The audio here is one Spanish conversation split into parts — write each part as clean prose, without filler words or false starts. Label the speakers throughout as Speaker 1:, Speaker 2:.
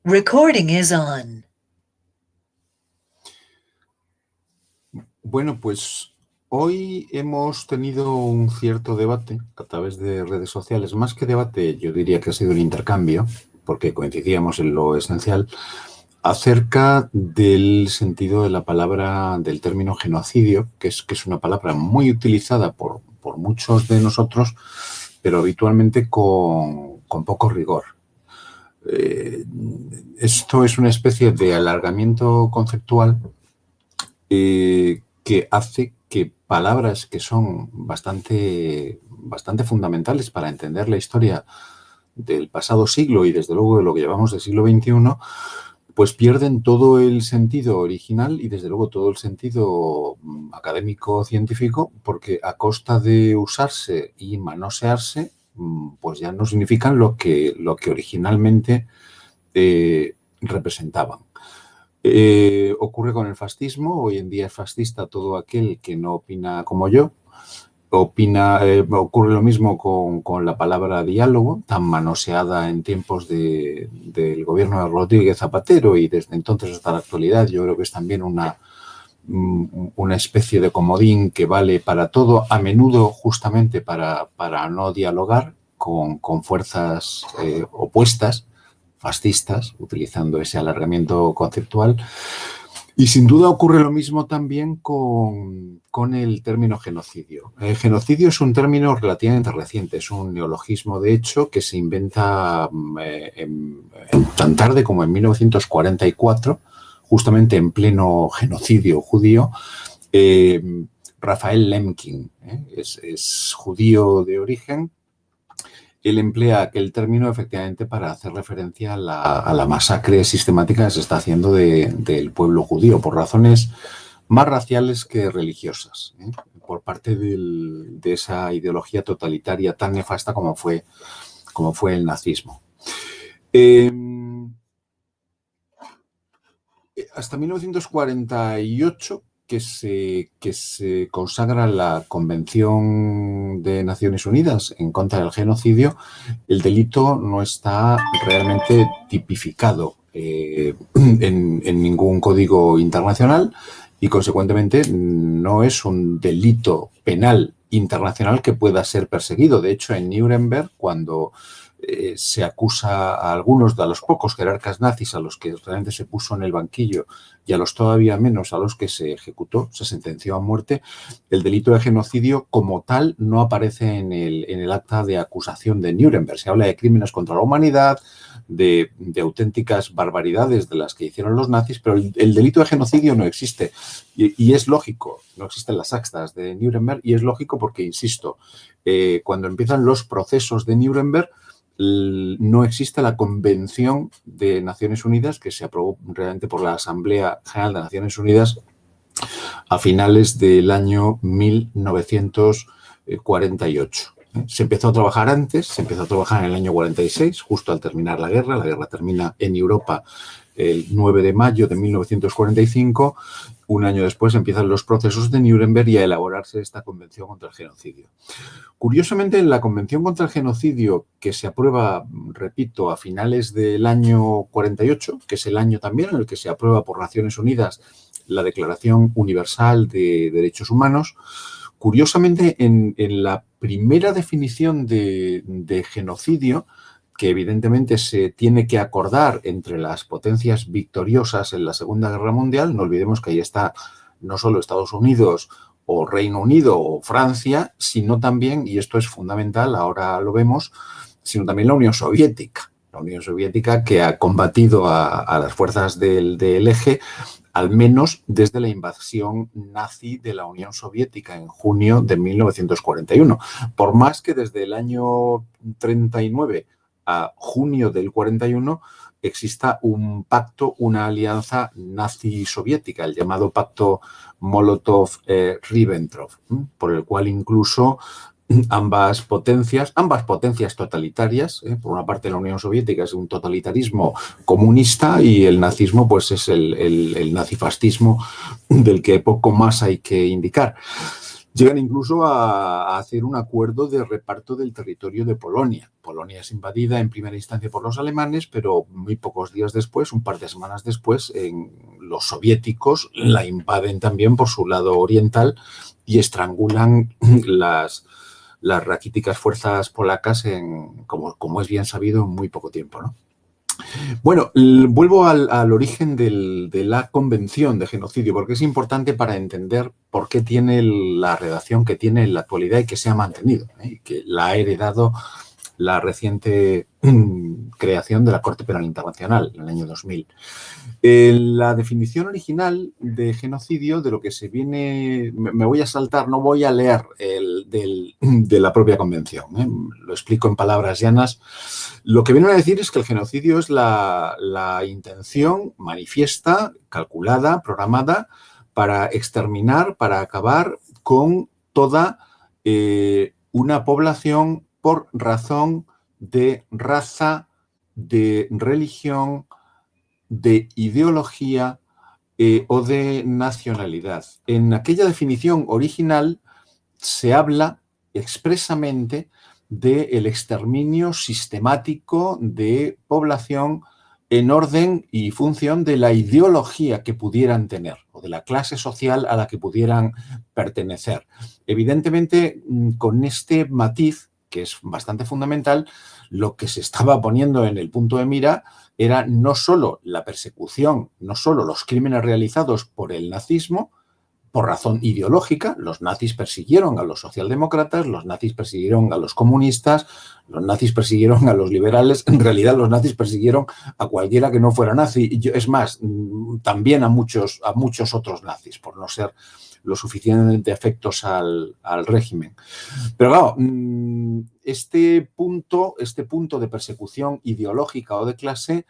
Speaker 1: Recording is on.
Speaker 2: Bueno, pues hoy hemos tenido un cierto debate a través de redes sociales. Más que debate, yo diría que ha sido un intercambio, porque coincidíamos en lo esencial, acerca del sentido de la palabra, del término genocidio, que es una palabra muy utilizada por muchos de nosotros, pero habitualmente con poco rigor. Esto es una especie de alargamiento conceptual que hace que palabras que son bastante fundamentales para entender la historia del pasado siglo y desde luego de lo que llevamos del siglo XXI, pues pierden todo el sentido original y desde luego todo el sentido académico-científico, porque a costa de usarse y manosearse, pues ya no significan lo que originalmente representaban. Ocurre con el fascismo. Hoy en día es fascista todo aquel que no opina como yo. Ocurre lo mismo con la palabra diálogo, tan manoseada en tiempos del gobierno de Rodríguez Zapatero y desde entonces hasta la actualidad. Yo creo que es también una especie de comodín que vale para todo, a menudo justamente para no dialogar con fuerzas opuestas, fascistas, utilizando ese alargamiento conceptual. Y sin duda ocurre lo mismo también con el término genocidio. El genocidio es un término relativamente reciente, es un neologismo de hecho que se inventa tan tarde como en 1944, justamente en pleno genocidio judío. Rafael Lemkin es judío de origen. Él emplea aquel término efectivamente para hacer referencia a la masacre sistemática que se está haciendo del pueblo judío por razones más raciales que religiosas, por parte de esa ideología totalitaria tan nefasta como fue el nazismo. Hasta 1948, que se consagra la Convención de Naciones Unidas en contra del genocidio, el delito no está realmente tipificado en ningún código internacional y, consecuentemente, no es un delito penal internacional que pueda ser perseguido. De hecho, en Nuremberg, cuando se acusa a algunos de los pocos jerarcas nazis a los que realmente se puso en el banquillo y a los todavía menos a los que se ejecutó, se sentenció a muerte, el delito de genocidio como tal no aparece en el acta de acusación de Nuremberg. Se habla de crímenes contra la humanidad, de auténticas barbaridades de las que hicieron los nazis, pero el delito de genocidio no existe. Y es lógico, no existen las actas de Nuremberg y es lógico porque, insisto, cuando empiezan los procesos de Nuremberg, no existe la Convención de Naciones Unidas que se aprobó realmente por la Asamblea General de Naciones Unidas a finales del año 1948. Se empezó a trabajar antes, se empezó a trabajar en el año 46, justo al terminar la guerra. La guerra termina en Europa el 9 de mayo de 1945. Un año después empiezan los procesos de Nuremberg y a elaborarse esta Convención contra el Genocidio. Curiosamente, en la Convención contra el Genocidio, que se aprueba, repito, a finales del año 48, que es el año también en el que se aprueba por Naciones Unidas la Declaración Universal de Derechos Humanos, curiosamente, en la primera definición de genocidio, que evidentemente se tiene que acordar entre las potencias victoriosas en la Segunda Guerra Mundial, no olvidemos que ahí está no solo Estados Unidos o Reino Unido o Francia, sino también, y esto es fundamental, ahora lo vemos, sino también la Unión Soviética. La Unión Soviética que ha combatido a las fuerzas del eje, al menos desde la invasión nazi de la Unión Soviética en junio de 1941. Por más que desde el año 39 a junio del 41 exista un pacto, una alianza nazi-soviética, el llamado pacto Molotov-Ribbentrop, por el cual incluso ambas potencias totalitarias, por una parte la Unión Soviética es un totalitarismo comunista y el nazismo pues es el nazifascismo del que poco más hay que indicar. Llegan incluso a hacer un acuerdo de reparto del territorio de Polonia. Polonia es invadida en primera instancia por los alemanes, pero muy pocos días después, un par de semanas después, los soviéticos la invaden también por su lado oriental y estrangulan las raquíticas fuerzas polacas, como es bien sabido, en muy poco tiempo, ¿no? Bueno, vuelvo al origen de la Convención de Genocidio, porque es importante para entender por qué tiene la redacción que tiene en la actualidad y que se ha mantenido, y que la ha heredado la reciente creación de la Corte Penal Internacional en el año 2000. La definición original de genocidio, de lo que se viene, me voy a saltar, no voy a leer de la propia convención, lo explico en palabras llanas. Lo que viene a decir es que el genocidio es la intención manifiesta, calculada, programada para exterminar, para acabar con toda una población por razón de raza, de religión, de ideología o de nacionalidad. En aquella definición original se habla expresamente del exterminio sistemático de población en orden y función de la ideología que pudieran tener o de la clase social a la que pudieran pertenecer. Evidentemente, con este matiz, que es bastante fundamental, lo que se estaba poniendo en el punto de mira era no solo la persecución, no solo los crímenes realizados por el nazismo, por razón ideológica. Los nazis persiguieron a los socialdemócratas, los nazis persiguieron a los comunistas, los nazis persiguieron a los liberales. En realidad, los nazis persiguieron a cualquiera que no fuera nazi. Es más, también a muchos otros nazis, por no ser lo suficientemente afectos al régimen. Pero claro, este punto de persecución ideológica o de clase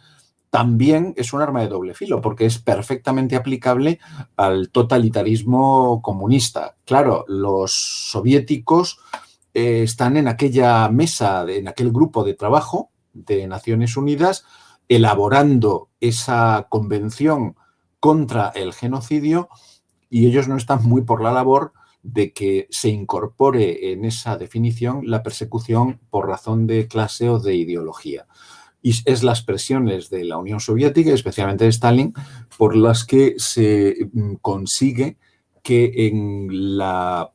Speaker 2: también es un arma de doble filo, porque es perfectamente aplicable al totalitarismo comunista. Claro, los soviéticos están en aquella mesa, en aquel grupo de trabajo de Naciones Unidas, elaborando esa convención contra el genocidio, y ellos no están muy por la labor de que se incorpore en esa definición la persecución por razón de clase o de ideología. Y es las presiones de la Unión Soviética, especialmente de Stalin, por las que se consigue que en la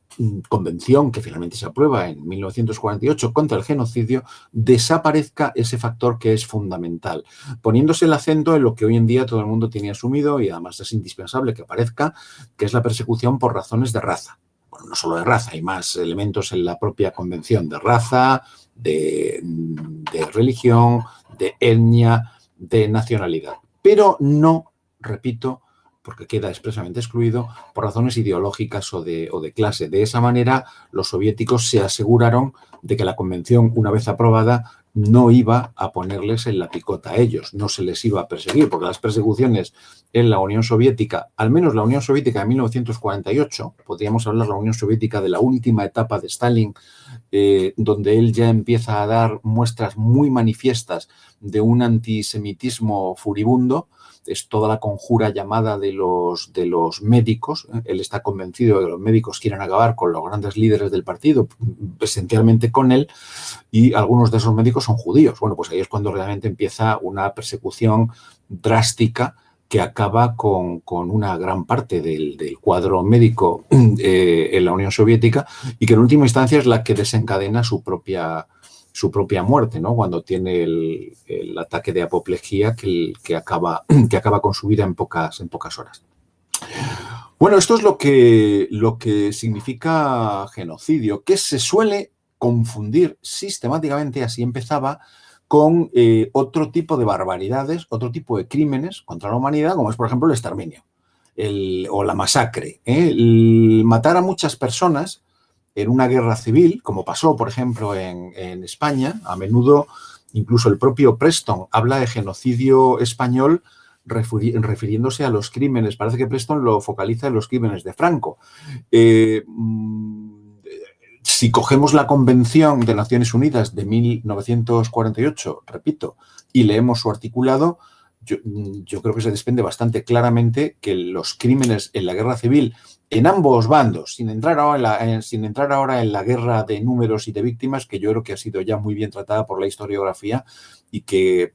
Speaker 2: convención que finalmente se aprueba en 1948 contra el genocidio desaparezca ese factor que es fundamental, poniéndose el acento en lo que hoy en día todo el mundo tiene asumido y además es indispensable que aparezca, que es la persecución por razones de raza. Bueno, no solo de raza, hay más elementos en la propia convención de raza, de religión, de etnia, de nacionalidad. Pero no, repito, porque queda expresamente excluido, por razones ideológicas o de clase. De esa manera, los soviéticos se aseguraron de que la convención, una vez aprobada, no iba a ponerles en la picota a ellos, no se les iba a perseguir, porque las persecuciones en la Unión Soviética, al menos la Unión Soviética de 1948, podríamos hablar de la Unión Soviética de la última etapa de Stalin, donde él ya empieza a dar muestras muy manifiestas de un antisemitismo furibundo. Es toda la conjura llamada de los médicos. Él está convencido de que los médicos quieren acabar con los grandes líderes del partido, esencialmente con él, y algunos de esos médicos son judíos. Bueno, pues ahí es cuando realmente empieza una persecución drástica que acaba con una gran parte del cuadro médico en la Unión Soviética y que en última instancia es la que desencadena su propia muerte, ¿no? Cuando tiene el ataque de apoplejía que acaba con su vida en pocas horas. Bueno, esto es lo que significa genocidio, que se suele confundir sistemáticamente, así empezaba, con otro tipo de barbaridades, otro tipo de crímenes contra la humanidad, como es, por ejemplo, el exterminio o la masacre. El matar a muchas personas en una guerra civil, como pasó, por ejemplo, en España. A menudo, incluso el propio Preston habla de genocidio español refiriéndose a los crímenes. Parece que Preston lo focaliza en los crímenes de Franco. Si cogemos la Convención de Naciones Unidas de 1948, repito, y leemos su articulado, yo creo que se desprende bastante claramente que los crímenes en la guerra civil en ambos bandos, sin entrar ahora en la guerra de números y de víctimas, que yo creo que ha sido ya muy bien tratada por la historiografía y que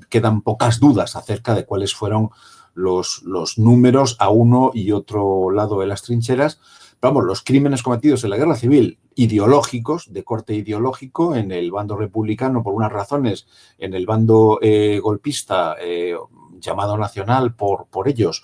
Speaker 2: quedan pocas dudas acerca de cuáles fueron los números a uno y otro lado de las trincheras. Vamos, los crímenes cometidos en la guerra civil, ideológicos, de corte ideológico, en el bando republicano por unas razones, en el bando golpista llamado nacional por ellos,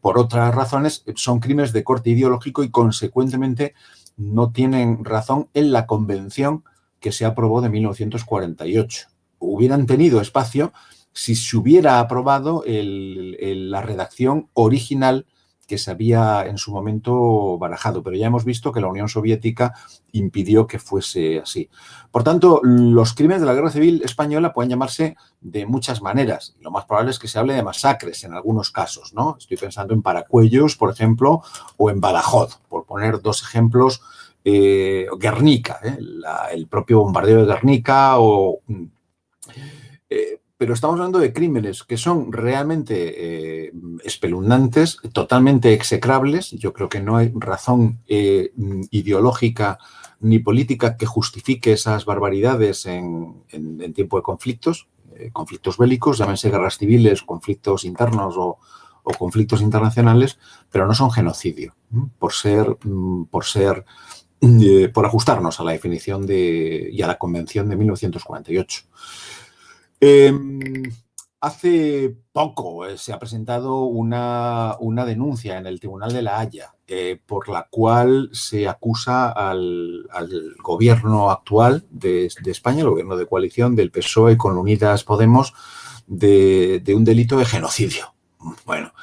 Speaker 2: por otras razones, son crímenes de corte ideológico y consecuentemente no tienen razón en la convención que se aprobó de 1948. Hubieran tenido espacio si se hubiera aprobado la redacción original que se había en su momento barajado, pero ya hemos visto que la Unión Soviética impidió que fuese así. Por tanto, los crímenes de la Guerra Civil Española pueden llamarse de muchas maneras. Lo más probable es que se hable de masacres en algunos casos, ¿no? Estoy pensando en Paracuellos, por ejemplo, o en Badajoz, por poner dos ejemplos. Guernica, el propio bombardeo de Guernica pero estamos hablando de crímenes que son realmente espeluznantes, totalmente execrables. Yo creo que no hay razón ideológica ni política que justifique esas barbaridades en tiempo de conflictos bélicos, llámense guerras civiles, conflictos internos o conflictos internacionales, pero no son genocidio, por ajustarnos a la definición y a la Convención de 1948. Hace poco se ha presentado una denuncia en el Tribunal de La Haya por la cual se acusa al gobierno actual de España, el gobierno de coalición del PSOE con Unidas Podemos, de un delito de genocidio. Bueno,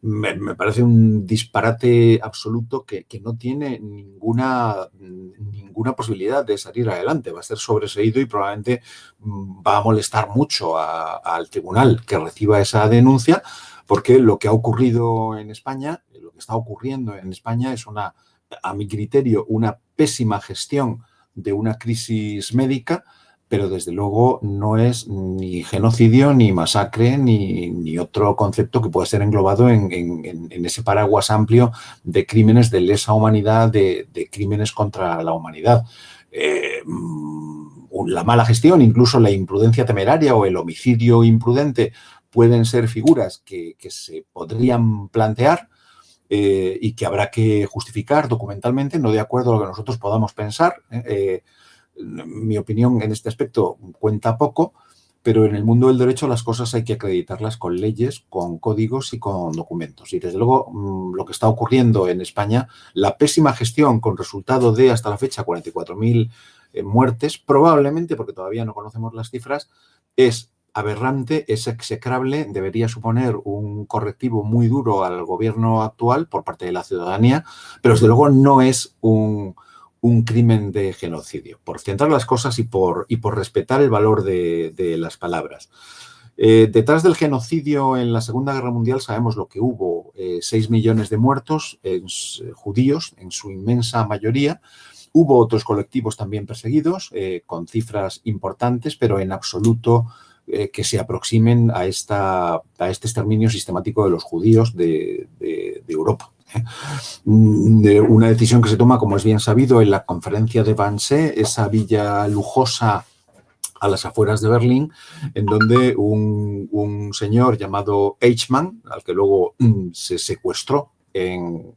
Speaker 2: me parece un disparate absoluto que no tiene ninguna posibilidad de salir adelante. Va a ser sobreseído y probablemente va a molestar mucho al tribunal que reciba esa denuncia, porque lo que ha ocurrido en España, lo que está ocurriendo en España es a mi criterio, una pésima gestión de una crisis médica, pero desde luego no es ni genocidio, ni masacre, ni otro concepto que pueda ser englobado en ese paraguas amplio de crímenes de lesa humanidad, de crímenes contra la humanidad. La mala gestión, incluso la imprudencia temeraria o el homicidio imprudente pueden ser figuras que se podrían plantear y que habrá que justificar documentalmente, no de acuerdo a lo que nosotros podamos pensar. Mi opinión en este aspecto cuenta poco, pero en el mundo del derecho las cosas hay que acreditarlas con leyes, con códigos y con documentos. Y desde luego lo que está ocurriendo en España, la pésima gestión con resultado de hasta la fecha 44.000 muertes, probablemente, porque todavía no conocemos las cifras, es aberrante, es execrable, debería suponer un correctivo muy duro al gobierno actual por parte de la ciudadanía, pero desde luego no es un crimen de genocidio, por centrar las cosas y por respetar el valor de las palabras. Detrás del genocidio en la Segunda Guerra Mundial sabemos lo que hubo, 6 millones de muertos, judíos en su inmensa mayoría. Hubo otros colectivos también perseguidos, con cifras importantes, pero en absoluto que se aproximen a este exterminio sistemático de los judíos de Europa. Una decisión que se toma, como es bien sabido, en la conferencia de Wannsee, esa villa lujosa a las afueras de Berlín, en donde un señor llamado Eichmann, al que luego se secuestró en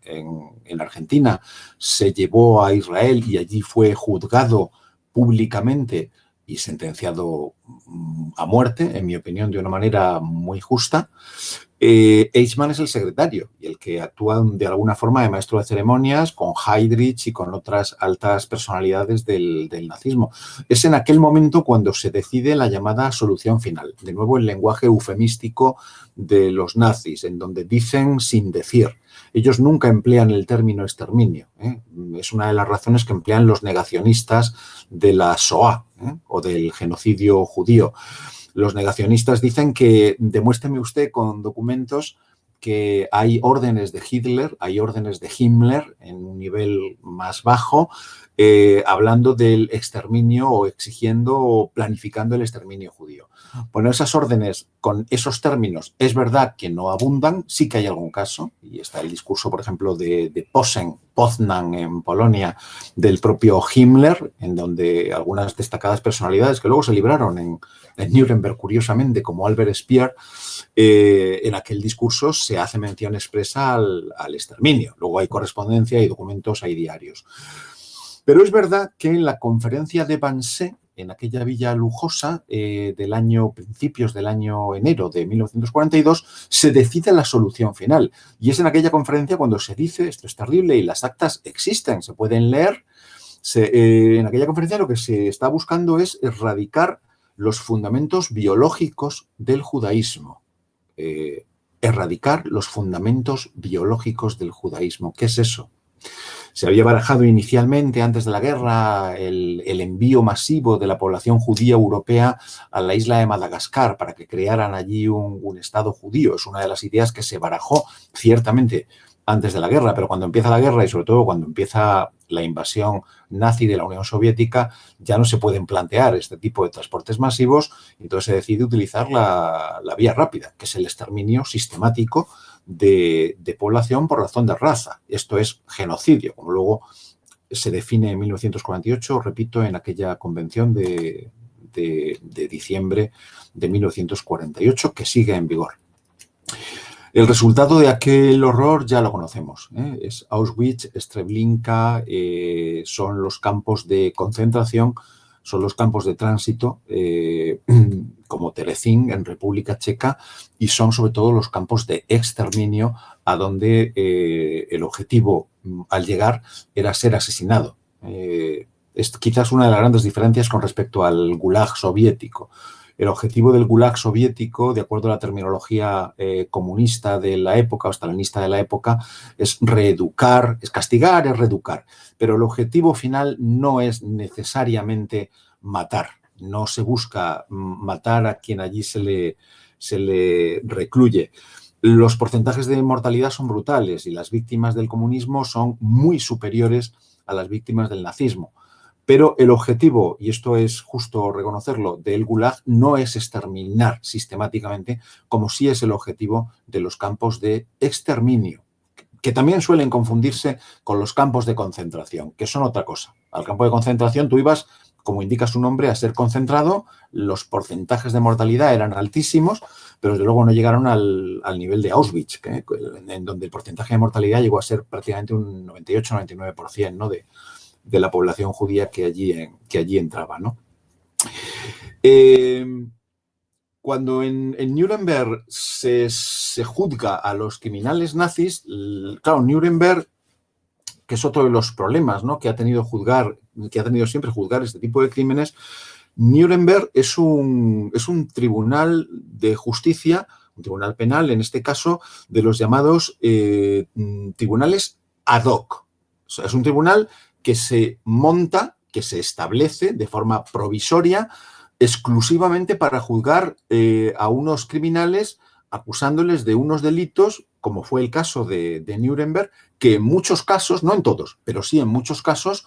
Speaker 2: Argentina, se llevó a Israel y allí fue juzgado públicamente y sentenciado a muerte, en mi opinión, de una manera muy justa. Eichmann es el secretario y el que actúa de alguna forma de maestro de ceremonias con Heydrich y con otras altas personalidades del nazismo. Es en aquel momento cuando se decide la llamada solución final, de nuevo el lenguaje eufemístico de los nazis, en donde dicen sin decir. Ellos nunca emplean el término exterminio. Es una de las razones que emplean los negacionistas de la Shoah o del genocidio judío. Los negacionistas dicen que demuéstreme usted con documentos que hay órdenes de Hitler, hay órdenes de Himmler en un nivel más bajo, hablando del exterminio o exigiendo o planificando el exterminio judío. Bueno, esas órdenes con esos términos es verdad que no abundan, sí que hay algún caso, y está el discurso, por ejemplo, de Poznan en Polonia, del propio Himmler, en donde algunas destacadas personalidades que luego se libraron en Nuremberg, curiosamente, como Albert Speer, en aquel discurso se hace mención expresa al exterminio. Luego hay correspondencia, hay documentos, hay diarios. Pero es verdad que en la conferencia de Wannsee, en aquella villa lujosa principios del año enero de 1942, se decide la solución final. Y es en aquella conferencia cuando se dice, esto es terrible y las actas existen, se pueden leer, en aquella conferencia lo que se está buscando es erradicar los fundamentos biológicos del judaísmo. Erradicar los fundamentos biológicos del judaísmo. ¿Qué es eso? Se había barajado inicialmente, antes de la guerra, el envío masivo de la población judía europea a la isla de Madagascar para que crearan allí un Estado judío. Es una de las ideas que se barajó ciertamente antes de la guerra, pero cuando empieza la guerra y sobre todo cuando empieza la invasión nazi de la Unión Soviética, ya no se pueden plantear este tipo de transportes masivos, y entonces se decide utilizar la vía rápida, que es el exterminio sistemático de población por razón de raza. Esto es genocidio, como luego se define en 1948, repito, en aquella convención de diciembre de 1948, que sigue en vigor. El resultado de aquel horror ya lo conocemos, ¿eh? Es Auschwitz, Treblinka, son los campos de concentración, son los campos de tránsito, como Terezín en República Checa, y son sobre todo los campos de exterminio a donde el objetivo al llegar era ser asesinado. Es quizás una de las grandes diferencias con respecto al Gulag soviético. El objetivo del Gulag soviético, de acuerdo a la terminología comunista de la época o stalinista de la época, es reeducar, es castigar, es reeducar. Pero el objetivo final no es necesariamente matar. No se busca matar a quien allí se le recluye. Los porcentajes de mortalidad son brutales y las víctimas del comunismo son muy superiores a las víctimas del nazismo. Pero el objetivo, y esto es justo reconocerlo, del Gulag no es exterminar sistemáticamente, como sí es el objetivo de los campos de exterminio, que también suelen confundirse con los campos de concentración, que son otra cosa. Al campo de concentración tú ibas, como indica su nombre, a ser concentrado, los porcentajes de mortalidad eran altísimos, pero desde luego no llegaron al nivel de Auschwitz, en donde el porcentaje de mortalidad llegó a ser prácticamente un 98-99%, ¿no? de la población judía que allí entraba, ¿no? Cuando en Nuremberg se juzga a los criminales nazis, claro, Nuremberg, que es otro de los problemas, ¿no? que ha tenido siempre juzgar este tipo de crímenes, Nuremberg es un tribunal de justicia, un tribunal penal, en este caso, de los llamados tribunales ad hoc. O sea, es un tribunal que se monta, que se establece de forma provisoria exclusivamente para juzgar a unos criminales acusándoles de unos delitos, como fue el caso de Nuremberg, que en muchos casos, no en todos, pero sí en muchos casos,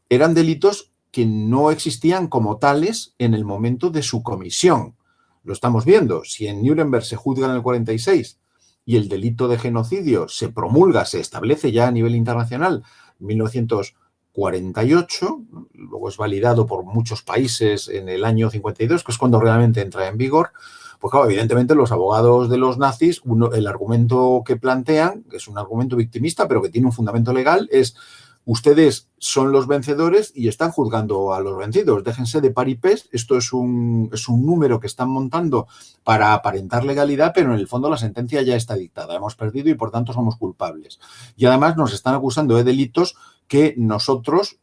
Speaker 2: eran delitos que no existían como tales en el momento de su comisión. Lo estamos viendo. Si en Nuremberg se juzga en el 46 y el delito de genocidio se promulga, se establece ya a nivel internacional en 1948, luego es validado por muchos países en el año 52, que es cuando realmente entra en vigor, pues claro, evidentemente los abogados de los nazis, el argumento que plantean, que es un argumento victimista, pero que tiene un fundamento legal, es: ustedes son los vencedores y están juzgando a los vencidos. Déjense de paripés. Esto es un número que están montando para aparentar legalidad, pero en el fondo la sentencia ya está dictada. Hemos perdido y por tanto somos culpables. Y además nos están acusando de delitos que nosotros,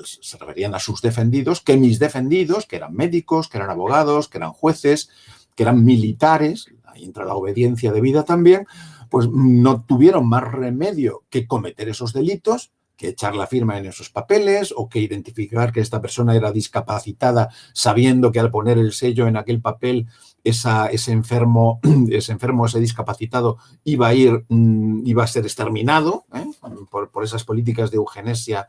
Speaker 2: se referían a sus defendidos, que mis defendidos, que eran médicos, que eran abogados, que eran jueces, que eran militares, ahí entra la obediencia debida también, pues no tuvieron más remedio que cometer esos delitos, que echar la firma en esos papeles o que identificar que esta persona era discapacitada sabiendo que al poner el sello en aquel papel ese enfermo, ese discapacitado iba a ser exterminado por esas políticas de eugenesia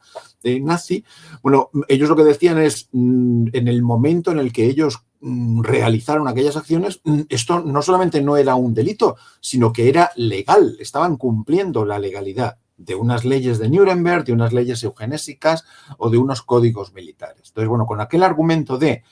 Speaker 2: nazi. Bueno, ellos lo que decían es, en el momento en el que ellos realizaron aquellas acciones, esto no solamente no era un delito, sino que era legal, estaban cumpliendo la legalidad de unas leyes de Nuremberg, de unas leyes eugenésicas o de unos códigos militares. Entonces, bueno, con aquel argumento de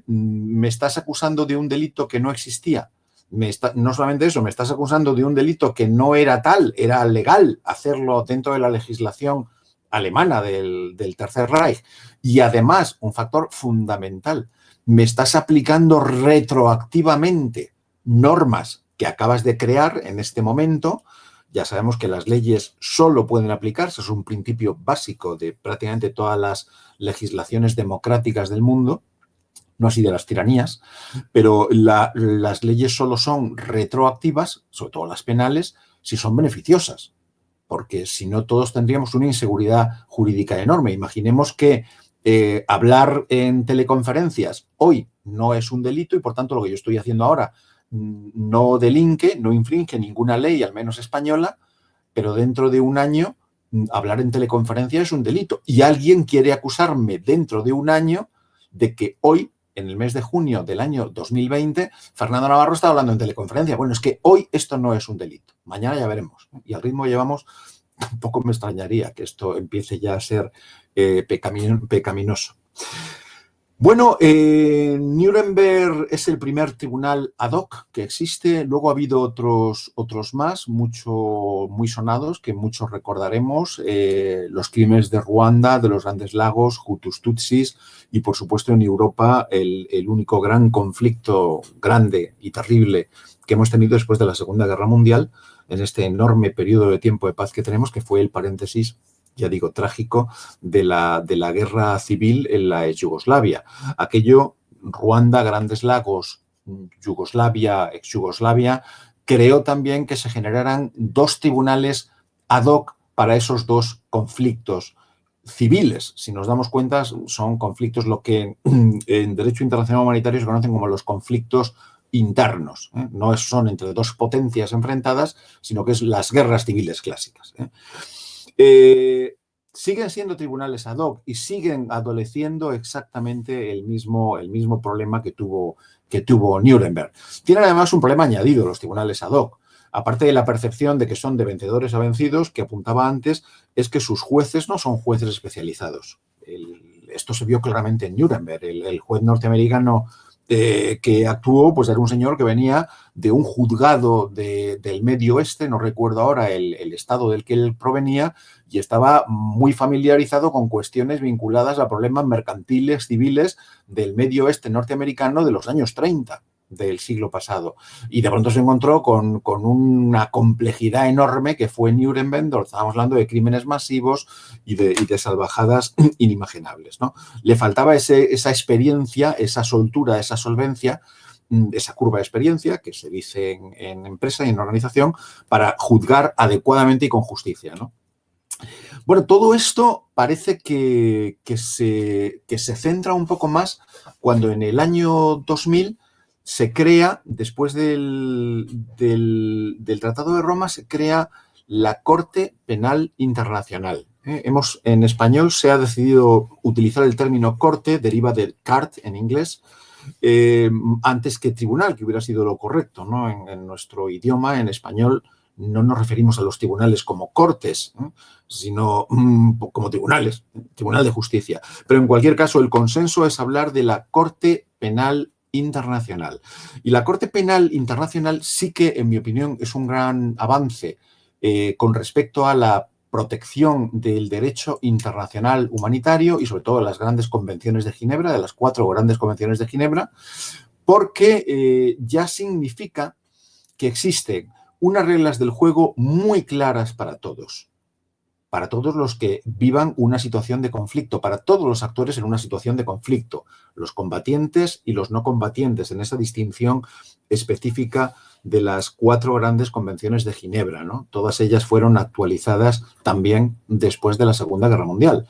Speaker 2: me estás acusando de un delito que no existía, no solamente eso, me estás acusando de un delito que no era tal, era legal hacerlo dentro de la legislación alemana del Tercer Reich, y además, un factor fundamental, me estás aplicando retroactivamente normas que acabas de crear en este momento. Ya sabemos que las leyes solo pueden aplicarse, es un principio básico de prácticamente todas las legislaciones democráticas del mundo, no así de las tiranías, pero las leyes solo son retroactivas, sobre todo las penales, si son beneficiosas, porque si no todos tendríamos una inseguridad jurídica enorme. Imaginemos que hablar en teleconferencias hoy no es un delito y por tanto lo que yo estoy haciendo ahora no delinque, no infringe ninguna ley, al menos española, pero dentro de un año hablar en teleconferencia es un delito y alguien quiere acusarme dentro de un año de que hoy, en el mes de junio del año 2020, Fernando Navarro está hablando en teleconferencia. Bueno, es que hoy esto no es un delito. Mañana ya veremos. Y al ritmo que llevamos, tampoco me extrañaría que esto empiece ya a ser pecaminoso. Bueno, Nuremberg es el primer tribunal ad hoc que existe. Luego ha habido otros más, muy sonados, que muchos recordaremos. Los crímenes de Ruanda, de los Grandes Lagos, Hutus Tutsis y, por supuesto, en Europa, el único gran conflicto grande y terrible que hemos tenido después de la Segunda Guerra Mundial, en este enorme periodo de tiempo de paz que tenemos, que fue el paréntesis, ya digo, trágico, de la guerra civil en la ex-Yugoslavia. Aquello, Ruanda, Grandes Lagos, Yugoslavia, ex-Yugoslavia, creó también que se generaran dos tribunales ad hoc para esos dos conflictos civiles. Si nos damos cuenta, son conflictos lo que en derecho internacional humanitario se conocen como los conflictos internos. No son entre dos potencias enfrentadas, sino que es las guerras civiles clásicas. Siguen siendo tribunales ad hoc y siguen adoleciendo exactamente el mismo problema que tuvo Nuremberg. Tienen además un problema añadido los tribunales ad hoc. Aparte de la percepción de que son de vencedores a vencidos, que apuntaba antes, es que sus jueces no son jueces especializados. Esto se vio claramente en Nuremberg. El juez norteamericano que actuó, pues era un señor que venía de un juzgado del Medio Oeste, no recuerdo ahora el estado del que él provenía, y estaba muy familiarizado con cuestiones vinculadas a problemas mercantiles, civiles del Medio Oeste norteamericano de los años 30 del siglo pasado. Y de pronto se encontró con una complejidad enorme que fue Nuremberg, donde estábamos hablando de crímenes masivos y de salvajadas inimaginables, ¿no? Le faltaba esa experiencia, esa soltura, esa solvencia, esa curva de experiencia que se dice en empresa y en organización para juzgar adecuadamente y con justicia, ¿no? Bueno, todo esto parece que se centra un poco más cuando en el año 2000 se crea, después del Tratado de Roma, se crea la Corte Penal Internacional. En español se ha decidido utilizar el término corte, deriva de cart en inglés, antes que tribunal, que hubiera sido lo correcto, ¿no? En nuestro idioma, en español, no nos referimos a los tribunales como cortes, sino como tribunales, tribunal de justicia. Pero en cualquier caso, el consenso es hablar de la Corte Penal Internacional. Y la Corte Penal Internacional sí que, en mi opinión, es un gran avance con respecto a la protección del derecho internacional humanitario y sobre todo de las grandes convenciones de Ginebra, de las 4 grandes convenciones de Ginebra, porque ya significa que existen unas reglas del juego muy claras para todos los que vivan una situación de conflicto, para todos los actores en una situación de conflicto, los combatientes y los no combatientes, en esa distinción específica de las 4 grandes convenciones de Ginebra, ¿no? Todas ellas fueron actualizadas también después de la Segunda Guerra Mundial.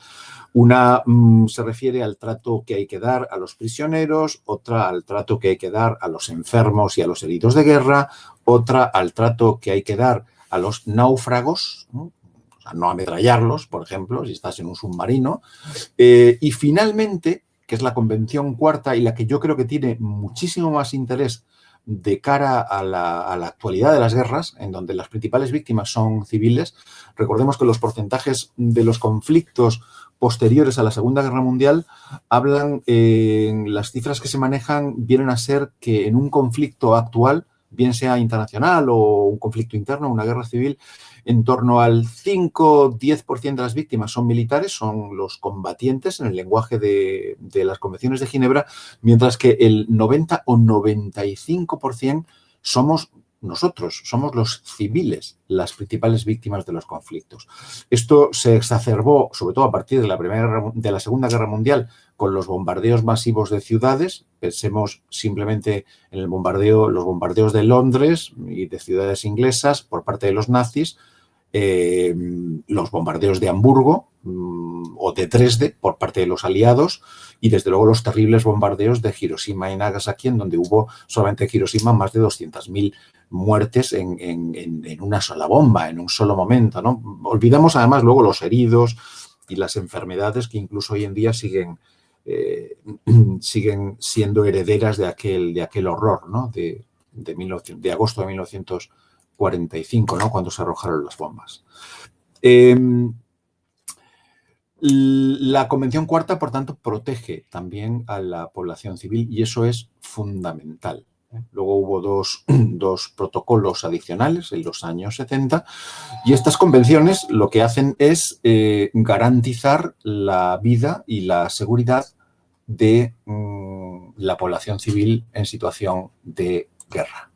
Speaker 2: Una se refiere al trato que hay que dar a los prisioneros, otra al trato que hay que dar a los enfermos y a los heridos de guerra, otra al trato que hay que dar a los náufragos, ¿no? O sea, no ametrallarlos, por ejemplo, si estás en un submarino. Y finalmente, que es la Convención Cuarta y la que yo creo que tiene muchísimo más interés de cara a la actualidad de las guerras, en donde las principales víctimas son civiles. Recordemos que los porcentajes de los conflictos posteriores a la Segunda Guerra Mundial hablan, las cifras que se manejan vienen a ser que en un conflicto actual, bien sea internacional o un conflicto interno, una guerra civil, en torno al 5-10% de las víctimas son militares, son los combatientes en el lenguaje de las convenciones de Ginebra, mientras que el 90 o 95% somos nosotros, somos los civiles las principales víctimas de los conflictos. Esto se exacerbó, sobre todo a partir de la Segunda Guerra Mundial, con los bombardeos masivos de ciudades. Pensemos simplemente en los bombardeos de Londres y de ciudades inglesas por parte de los nazis, los bombardeos de Hamburgo o de Dresde por parte de los aliados y desde luego los terribles bombardeos de Hiroshima y Nagasaki, en donde hubo solamente en Hiroshima más de 200.000 muertes en una sola bomba, en un solo momento, ¿no? Olvidamos además luego los heridos y las enfermedades que incluso hoy en día siguen siendo herederas de aquel horror, ¿no? de agosto de 1945, ¿no? Cuando se arrojaron las bombas. La Convención Cuarta, por tanto, protege también a la población civil y eso es fundamental. Luego hubo dos protocolos adicionales en los años 70 y estas convenciones lo que hacen es garantizar la vida y la seguridad de la población civil en situación de guerra.